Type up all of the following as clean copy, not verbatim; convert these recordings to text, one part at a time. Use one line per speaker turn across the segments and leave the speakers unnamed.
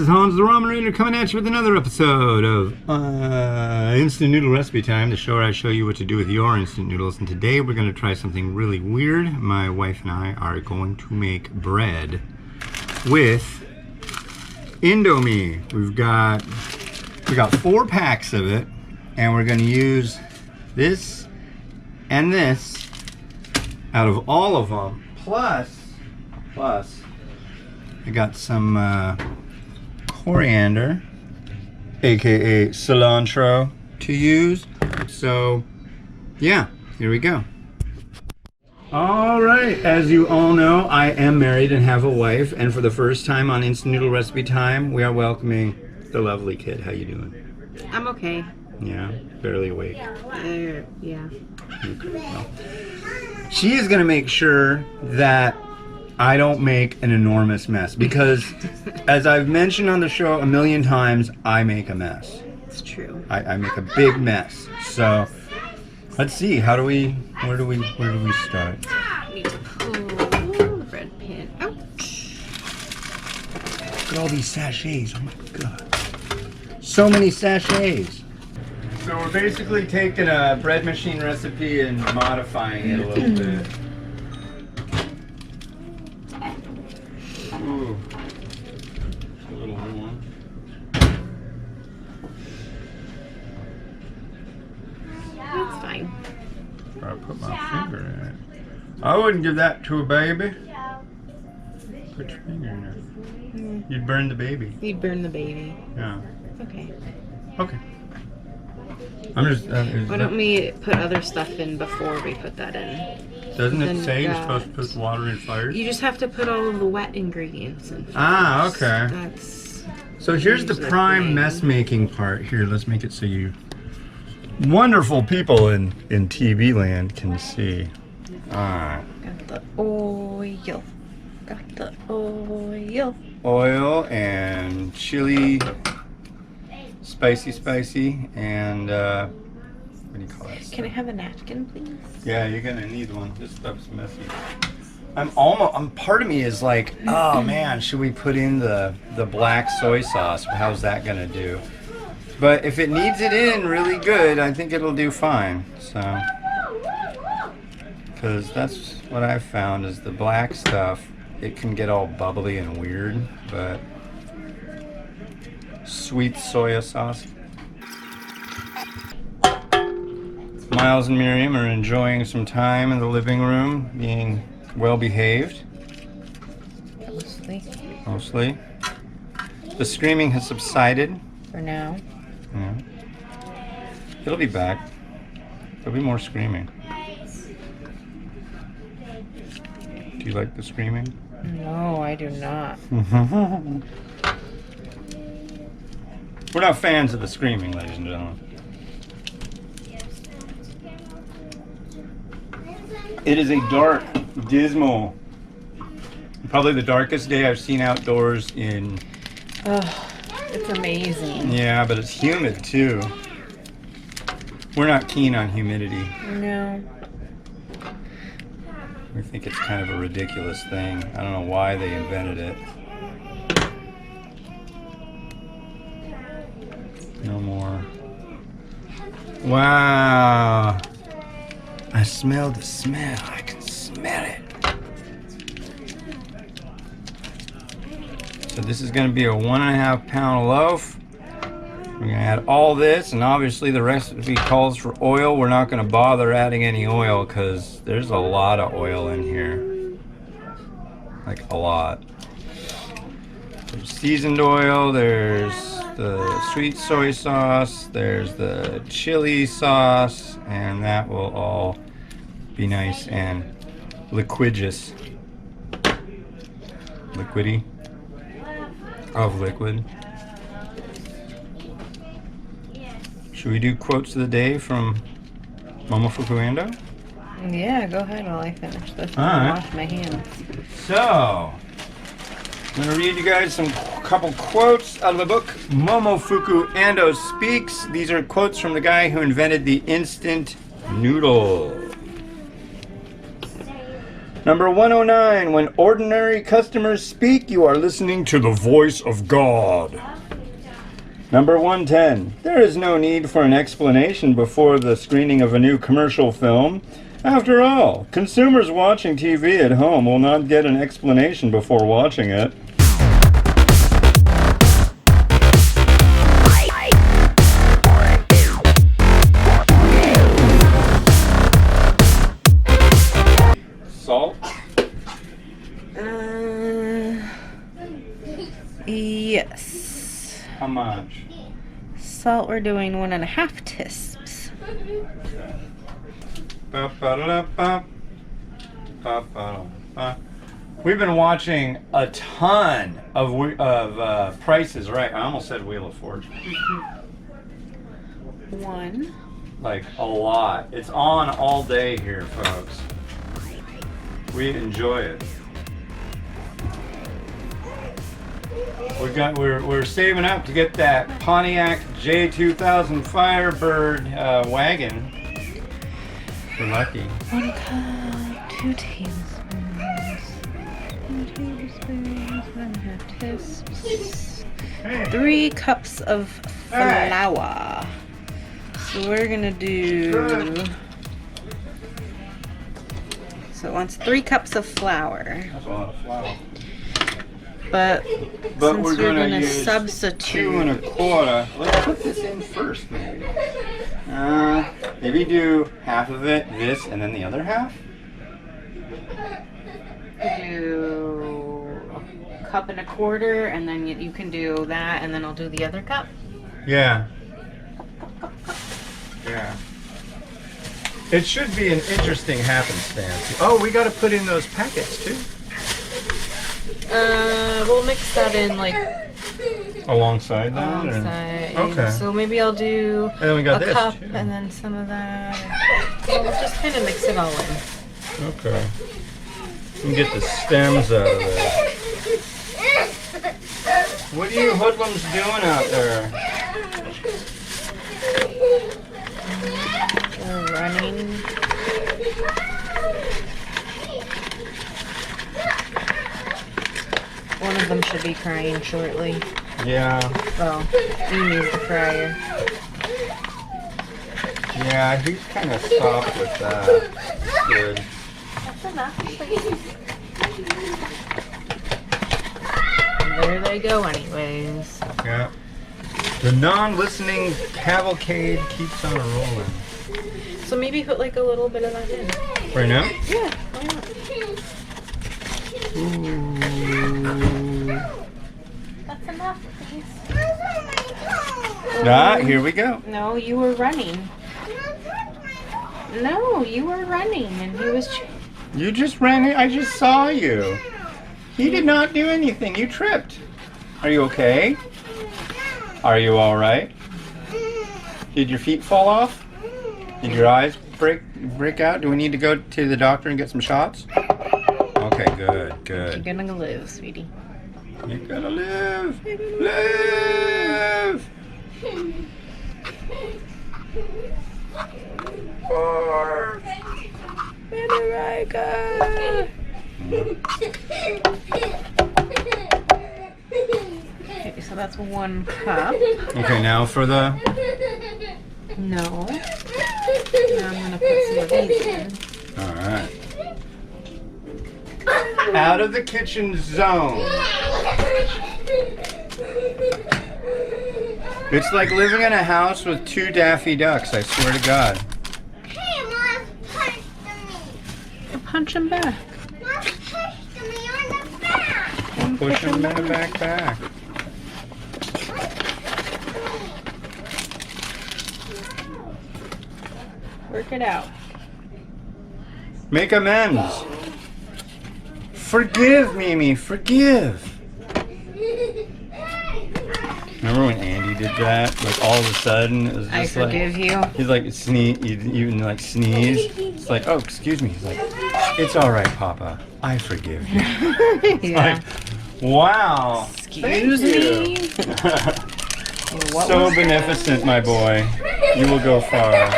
is Hans the Ramen Raider coming at you with another episode of Instant Noodle Recipe Time, the show where I show you what to do with your instant noodles. And today we're going to try something really weird. My wife and I are going to make bread with Indomie. We got 4 packs of it, and we're going to use this and this out of all of them. Plus, I got some coriander, aka cilantro, to use. So, yeah, here we go. All right, as you all know, I am married and have a wife, and for the first time on Instant Noodle Recipe Time, we are welcoming the lovely kid. How you doing?
I'm okay.
Yeah, barely awake.
Yeah.
Okay, well, she is going to make sure that I don't make an enormous mess, because as I've mentioned on the show a million times, I make a mess.
It's true.
I make a big mess. So let's see, where do we start?
Need to pull the bread pan out.
Look at all these sachets. Oh my god. So many sachets. So we're basically taking a bread machine recipe and modifying it a little bit. Ooh, a little warm.
That's fine.
I put my finger in it. I wouldn't give that to a baby. Put your finger in there. You'd burn the baby.
You'd burn the baby.
Yeah.
Okay.
Okay. I'm just.
Why don't we put other stuff in before we put that in?
Doesn't it
Then
say you're
that-
supposed to put water in fire?
You just have to put all of the wet ingredients in first.
Ah, okay.
That's
So here's the
usually
prime
thing.
mess making part. Here, let's make it so you wonderful people in TV land can see. Alright.
Got the oil. Got the oil.
Oil and chili, spicy, and what do you call that stuff?
Can I have a napkin, please?
Yeah, you're gonna need one. This stuff's messy. Part of me is like, oh man, should we put in the black soy sauce? How's that gonna do? But if it needs it in really good, I think it'll do fine. So, because that's what I've found is the black stuff, it can get all bubbly and weird, but sweet soya sauce. Miles and Miriam are enjoying some time in the living room, being well behaved. Mostly. The screaming has subsided.
For now.
Yeah. It'll be back. There'll be more screaming. Do you like the screaming?
No, I do not.
We're not fans of the screaming, ladies and gentlemen. It is a dark, dismal, probably the darkest day I've seen outdoors in...
Oh, it's amazing.
Yeah, but it's humid too. We're not keen on humidity.
No.
We think it's kind of a ridiculous thing. I don't know why they invented it. No more. Wow. I smell the smell. I can smell it. So this is going to be a 1.5 pound loaf. We're going to add all this, and obviously the recipe calls for oil. We're not going to bother adding any oil because there's a lot of oil in here. Like a lot. There's seasoned oil, there's the sweet soy sauce, there's the chili sauce, and that will all be nice and liquidious. Liquidy. Of liquid. Should we do quotes of the day from Momofuku Ando?
Yeah, go ahead while I finish this.
All right.
Wash my hands.
So, I'm going to read you guys some couple quotes out of the book Momofuku Ando Speaks. These are quotes from the guy who invented the instant noodle. Number 109, when ordinary customers speak, you are listening to the voice of God. Number 110, there is no need for an explanation before the screening of a new commercial film. After all, consumers watching TV at home will not get an explanation before watching it. Salt?
Yes.
How much?
Salt, we're doing 1.5 teaspoons.
We've been watching a ton of Prices Right. I almost said Wheel of Fortune.
One.
Like a lot. It's on all day here, folks. We enjoy it. We're saving up to get that Pontiac J2000 Firebird wagon. We're lucky.
1 cup, 2 tablespoons. 2 tablespoons, 1.5 teaspoons. 3 cups of flour. So we're gonna do. So it wants 3 cups of flour.
That's a lot of flour.
But since
we're
we're
gonna
gonna
use
substitute.
2 1/4. Let's put this in first, maybe. Maybe do half of it, this, and then the other half.
Do 1.25 cups, and then you can do that, and then I'll do the other cup.
Yeah. Yeah. It should be an interesting happenstance. Oh, we got to put in those packets too.
We'll mix that in like
Alongside that?
alongside.
Okay.
So maybe I'll do
And then we got
a
this
cup
too.
and then some of that. So we'll just kind of mix it all in.
Okay. And get the stems out of there. What are you hoodlums doing out there?
We're running. One of them should be crying shortly.
Yeah.
Well, Amy's the crier.
Yeah, he's kind of soft with that. Good.
That's enough, please. There they go anyways.
Yeah. The non-listening cavalcade keeps on rolling.
So maybe put like a little bit of that in.
Right now?
Yeah, why not? That's enough, please.
Here we go.
No, you were running. No, you were running and he was...
You just ran it. I just saw you. He did not do anything. You tripped. Are you okay? Are you all right? Did your feet fall off? Did your eyes break out? Do we need to go to the doctor and get some shots? Okay, good, good.
You're gonna live, sweetie.
You gotta live. Live. Barf.
Okay, so that's 1 cup.
Okay, now for the...
No. Now I'm gonna put some of these in.
Alright. Out of the kitchen zone. It's like living in a house with 2 Daffy Ducks, I swear to God.
Hey, Mom, punch me.
Punch him back.
Mom pushed me on the back.
Push him back.
Work it out.
Make amends. Forgive, Mimi, forgive. Remember when Andy did that? Like all of a sudden, it was just
I forgive you.
He's like sneeze, even like sneeze. It's like, oh, excuse me. He's like, it's all right, Papa. I forgive you.
Yeah.
Like, wow.
Excuse
Thank
me.
you.
What
So
was
beneficent, my boy. You will go far.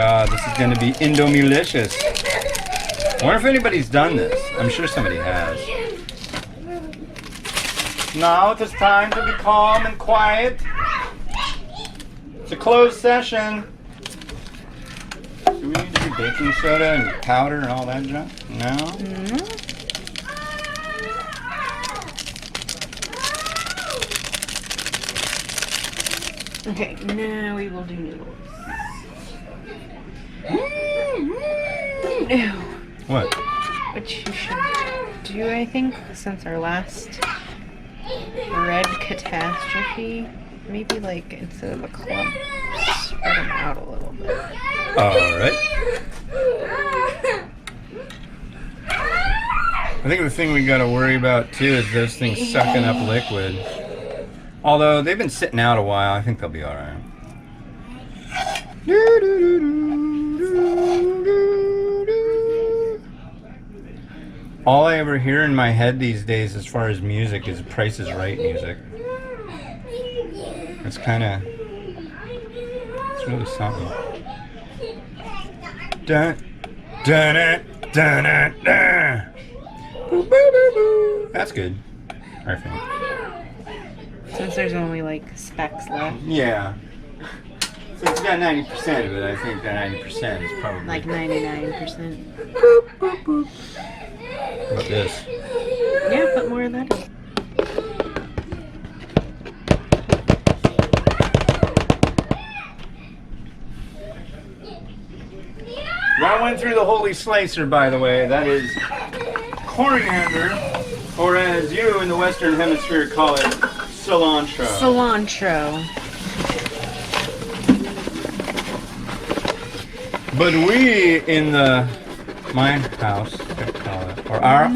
god, this is gonna be Indomie-licious. I wonder if anybody's done this. I'm sure somebody has. Now it is time to be calm and quiet. It's a closed session. Do we need to do baking soda and powder and all that junk? No?
Okay, now we will do noodles. Ew.
What?
Which you should do, I think, since our last red catastrophe. Maybe, like, instead of a clump, spread them out a little bit.
Alright. I think the thing we gotta worry about too is those things sucking up liquid. Although they've been sitting out a while, I think they'll be alright. All I ever hear in my head these days as far as music is Price is Right music. It's kinda, it's really something. Dun, dun, dun, dun, dun, dun. Boo, boo, boo, boo. That's good, I think.
Since there's only, like, specks left.
Yeah. So it's got 90% of it. I think that 90% is probably...
Like 99%.
Boop, boop, boop. How about this?
Yeah, put more of that in.
I went through the holy slicer, by the way. That is coriander, or as you in the Western Hemisphere call it, cilantro.
Cilantro.
But we in my house, I call it, or our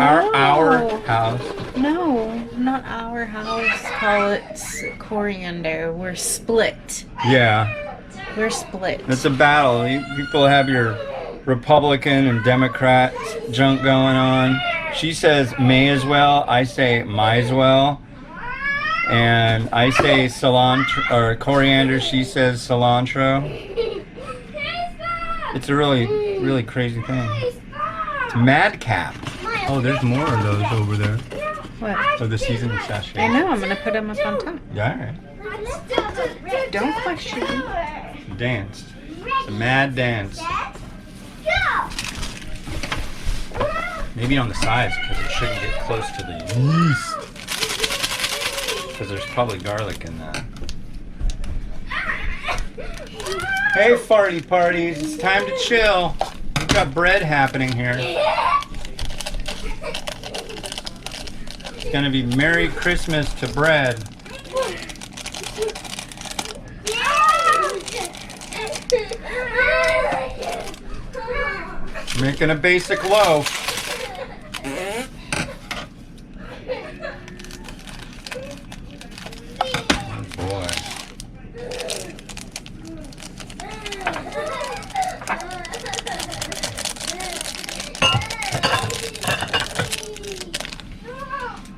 house.
No, not our house. Call it coriander. We're split.
Yeah,
We're split.
it's a battle. You people have your Republican and Democrat junk going on. She says may as well. I say might as well. And I say cilantro or coriander. She says cilantro. It's a really crazy thing. It's madcap. Oh, there's more of those over there.
What?
Of the seasoning sachet.
I know, I'm gonna put them up on top.
Yeah, alright.
Don't question me.
Danced. It's a mad dance. Maybe on the sides because it shouldn't get close to the yeast. Because there's probably garlic in that. Hey, farty parties, it's time to chill. We've got bread happening here. It's gonna be Merry Christmas to bread. Making a basic loaf. Oh boy.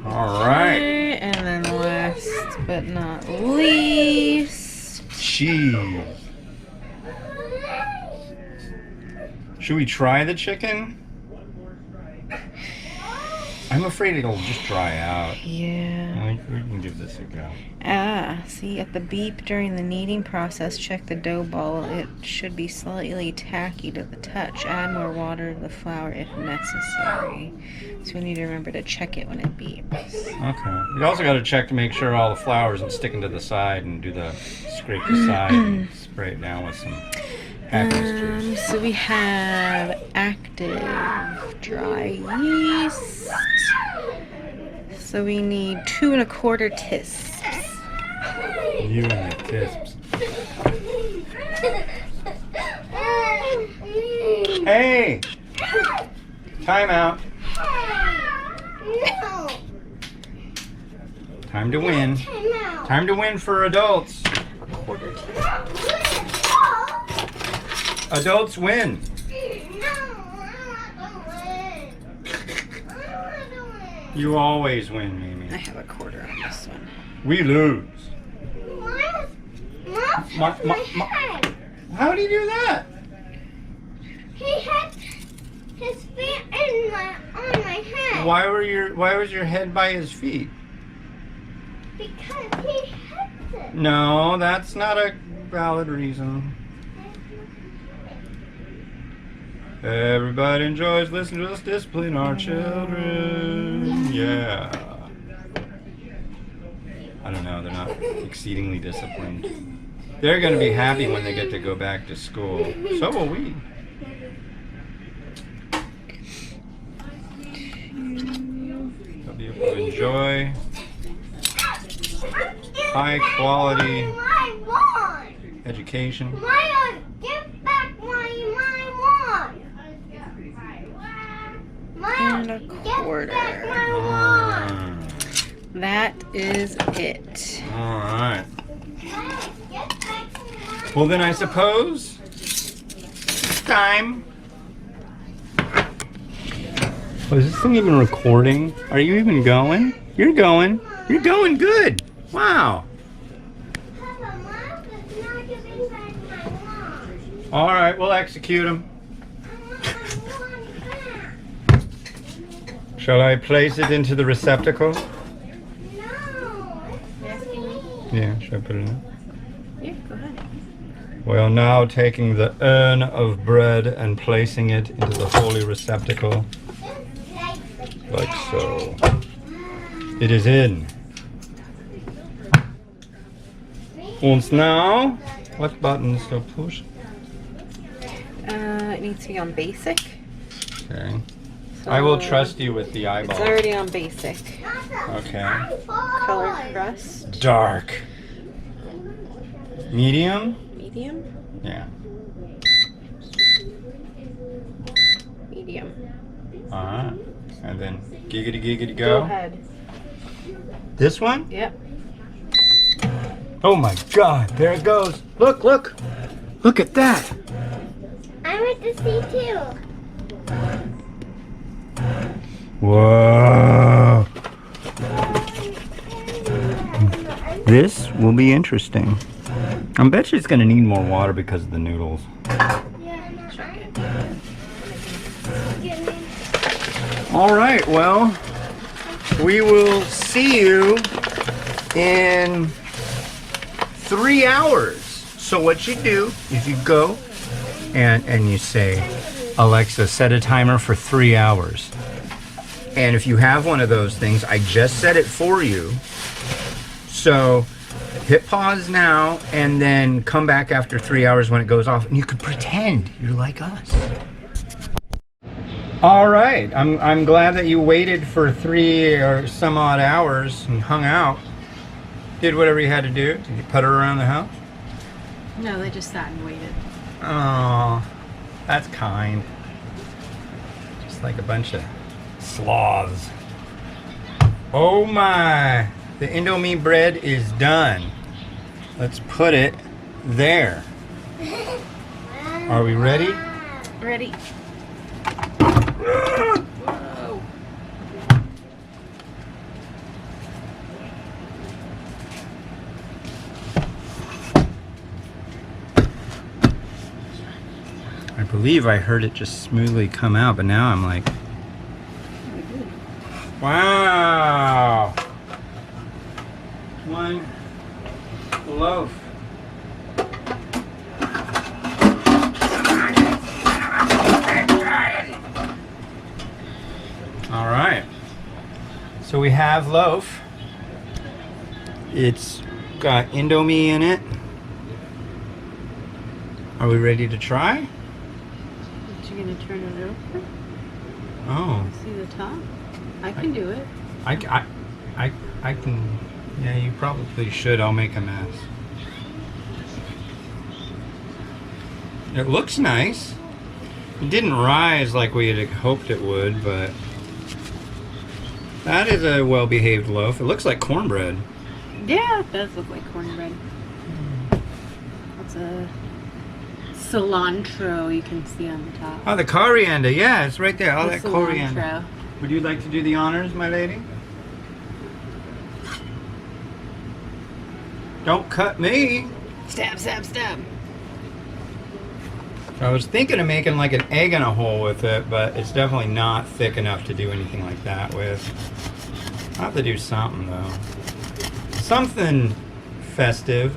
All right.
And then last but not least,
Cheese. Should we try the chicken? I'm afraid it'll just dry out.
yeah.
We can give this a go.
See, at the beep during the kneading process, check the dough ball. It should be slightly tacky to the touch. Add more water to the flour if necessary. So we need to remember to check it when it beeps.
Okay. You also got to check to make sure all the flour isn't sticking to the side and do the scrape the side and spray it down with some mixtures.
So we have Active Dry Yeast. So we need 2 1/4 tisps.
You and the tisps. Hey! Time out. Time to win. Time to win for adults.
1/4 teaspoon.
Adults win. You always win, Mimi.
I have a 1/4 on this one.
We lose. How do you do that?
He had his feet on my head.
Why was your head by his feet?
Because he hits it.
No, that's not a valid reason. Everybody enjoys listening to us discipline our children. Yeah. I don't know, they're not exceedingly disciplined. They're going to be happy when they get to go back to school. So will we. They'll be able to enjoy high quality education.
Give back my wand.
And a quarter. That is it.
All right. Well, then I suppose it's time. Oh, is this thing even recording? Are you even going? You're going. You're going good. Wow. All right, we'll execute him. Shall I place it into the receptacle? Yeah, should I put it in?
Yeah, go ahead.
Well, now taking the urn of bread and placing it into the holy receptacle, like so. It is in. And now, what buttons to push?
It needs to be on basic.
Okay.
So
I will trust you with the
It's
eyeball.
already on basic.
Okay.
Color crust.
Dark. Medium?
Medium.
Yeah.
Medium.
Alright. And then giggity giggity
Go
go.
ahead.
This one?
Yep.
Oh my god, there it goes. Look, look. Look at that.
I want to see too.
Whoa. This will be interesting. I bet you it's going to need more water because of the noodles. All right, well, we will see you in 3 hours. So what you do is you go and you say, Alexa, set a timer for 3 hours. And if you have one of those things, I just set it for you. So hit pause now and then come back after 3 hours when it goes off, and you could pretend you're like us. All right, I'm glad that you waited for 3 or some odd hours and hung out. Did whatever you had to do. Did you putter around the house?
No, they just sat and waited.
Oh, that's kind. Just like a bunch of sloths. Oh my, the Indomie bread is done. Let's put it there. Are we ready?
Ready. Whoa.
I believe I heard it just smoothly come out, but now I'm like, wow. One loaf. All right. So we have loaf. It's got Indomie in it. Are we ready to try?
Are you gonna turn it over?
Oh.
See the top? I can do it.
I can, yeah, you probably should. I'll make a mess. It looks nice. It didn't rise like we had hoped it would, but that is a well-behaved loaf. It looks like cornbread.
Yeah, it does look like cornbread. It's a cilantro you can see on the top.
Oh, the coriander. Yeah, it's right there. All
The
that coriander.
cilantro.
Would you like to do the honors, my lady? Don't cut me.
Stab, stab, stab.
I was thinking of making like an egg in a hole with it, but it's definitely not thick enough to do anything like that with. I'll have to do something though. Something festive.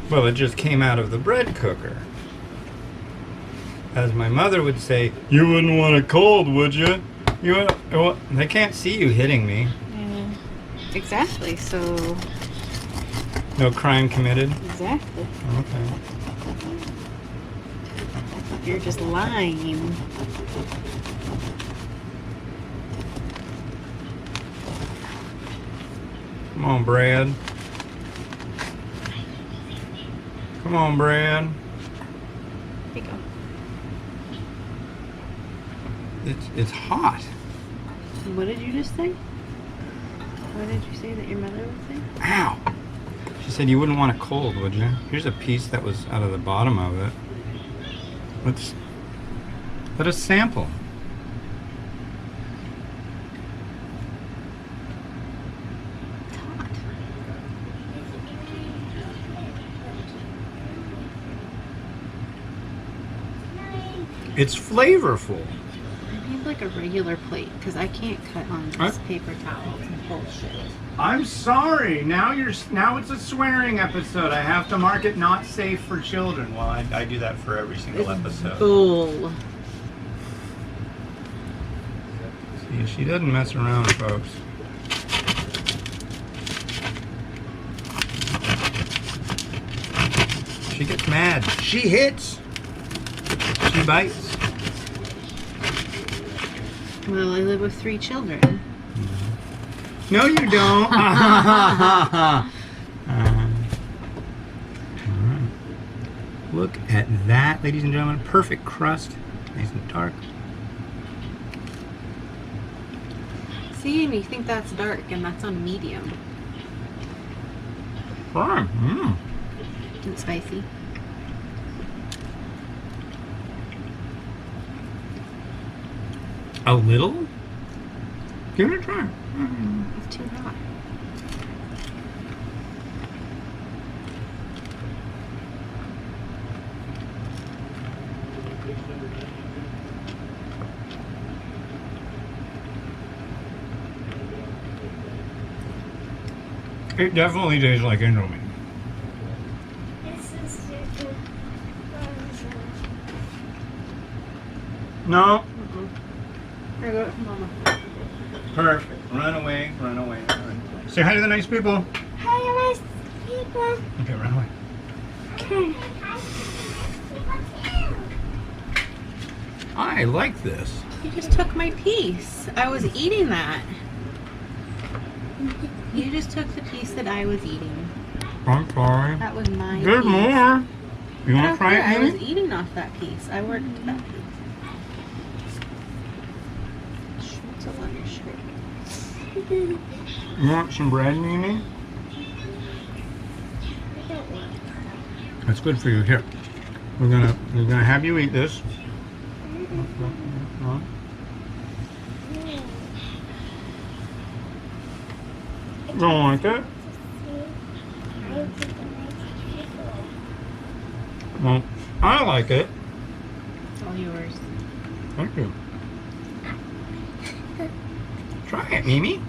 Well, it just came out of the bread cooker. As my mother would say, you wouldn't want it cold, would you? Well, they can't see you hitting me.
Yeah. Exactly, so...
No crime committed?
Exactly.
Okay.
You're just lying.
Come on, Brad. Come on, Brad.
Here you go.
It's hot.
What did you just say? What did you say that your mother would say?
Ow! She said you wouldn't want it cold, would you? Here's a piece that was out of the bottom of it. Let us sample.
It's hot.
It's flavorful.
I need like a regular plate because I can't cut on this paper towel. It's bullshit.
I'm sorry. Now it's a swearing episode. I have to mark it not safe for children. Well, I do that for every single episode.
Bull.
See, she doesn't mess around, folks. She gets mad. She hits. She bites.
Well, I live with 3 children.
No, you don't. Look at that, ladies and gentlemen. Perfect crust. Nice and dark.
See, and you think that's dark, and that's on medium.
Fine.
It's spicy.
A little? Give it a try.
It's too hot.
It definitely tastes like Indomie. No?
Here, go to Mama.
Perfect. Run away, run away, run away. Say hi to the nice people.
Hi, nice people.
Okay, run away.
Okay.
I like this.
You just took my piece. I was eating that. You just took the piece that I was eating.
I'm sorry.
That was my
There's
piece.
more. You
I
want
don't
to try
care. I
it,
was
Mimi?
eating off that piece. I worked that piece. What's up on your shirt?
You want some bread, Mimi? That's good for you. Here, we're gonna have you eat this. Don't like it? Well, I like it.
It's all yours.
Thank you. Try it, Mimi.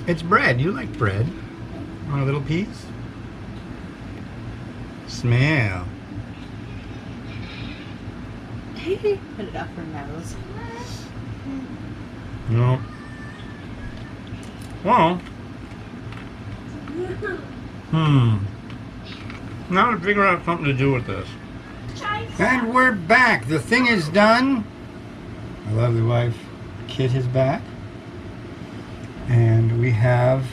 It's bread. You like bread. Want a little piece? Smell.
Put it up her nose.
No. Well. Now to figure out something to do with this. And we're back. The thing is done. My lovely wife, Kit, is back. And we have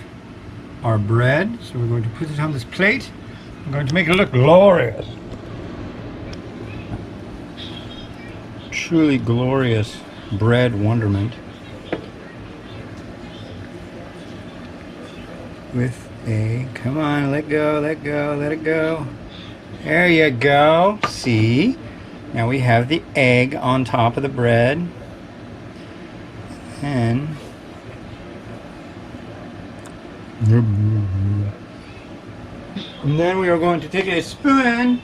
our bread. So we're going to put it on this plate. I'm going to make it look glorious. Truly glorious bread wonderment. With a, come on, let go, let go, let it go. There you go. See? Now we have the egg on top of the bread. And And then we are going to take a spoon.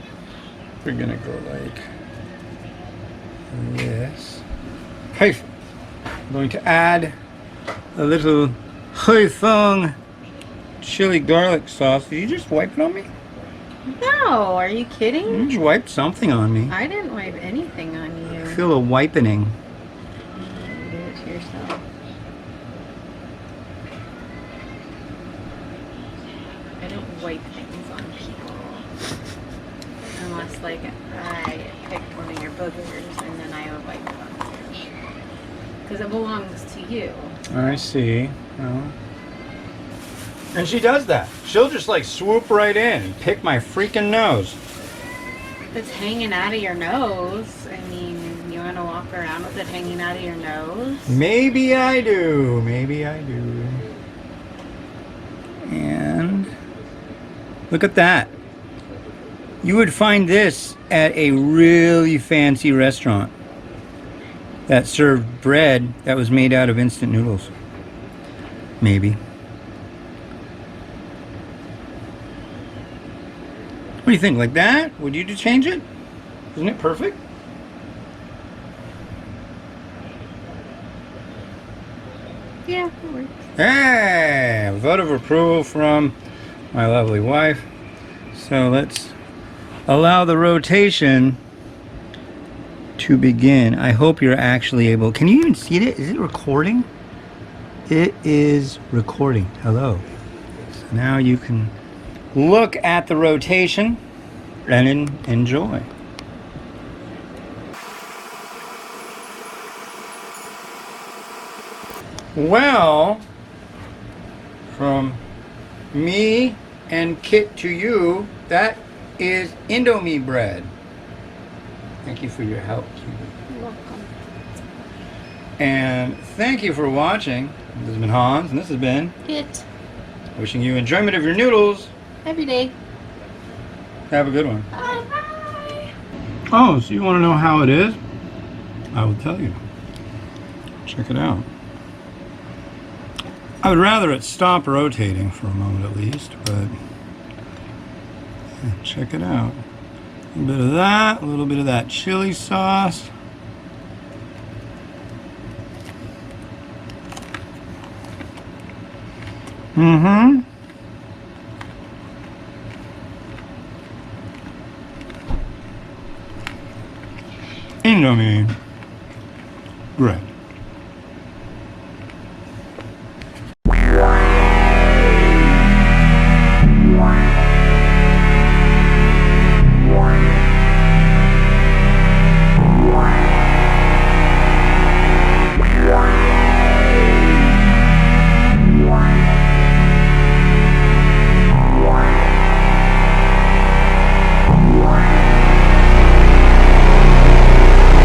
We're gonna go like this. Hey, I'm going to add a little Huifeng chili garlic sauce. Did you just wipe it on me?
No, are you kidding?
You just wiped something on me.
I didn't wipe anything on you.
I feel a wipening.
Do it to yourself. I don't wipe things on people. Unless, like, I picked one of your boogers and then I would wipe it on you. Because it belongs to you.
I see. Well, and she does that. She'll just like swoop right in and pick my freaking nose.
If it's hanging out of your nose, I mean, you want to walk around with it hanging out of your nose?
Maybe I do. Maybe I do. And look at that. You would find this at a really fancy restaurant that served bread that was made out of instant noodles. Maybe. What do you think? Like that? Would you change it? Isn't it perfect?
Yeah, it works.
Hey! A vote of approval from my lovely wife. So let's allow the rotation to begin. I hope you're actually able. Can you even see it? Is it recording? It is recording. Hello. So now you can look at the rotation and enjoy. Well, from me and Kit to you, that is Indomie bread. Thank you for your help, Cutie.
You're welcome.
And thank you for watching. This has been Hans, and this has been
It.
wishing you enjoyment of your noodles.
Every day.
Have a good one.
Bye.
Oh, so you want to know how it is? I will tell you. Check it out. I would rather it stop rotating for a moment at least, but check it out. A little bit of that, a little bit of that chili sauce. Mm-hmm.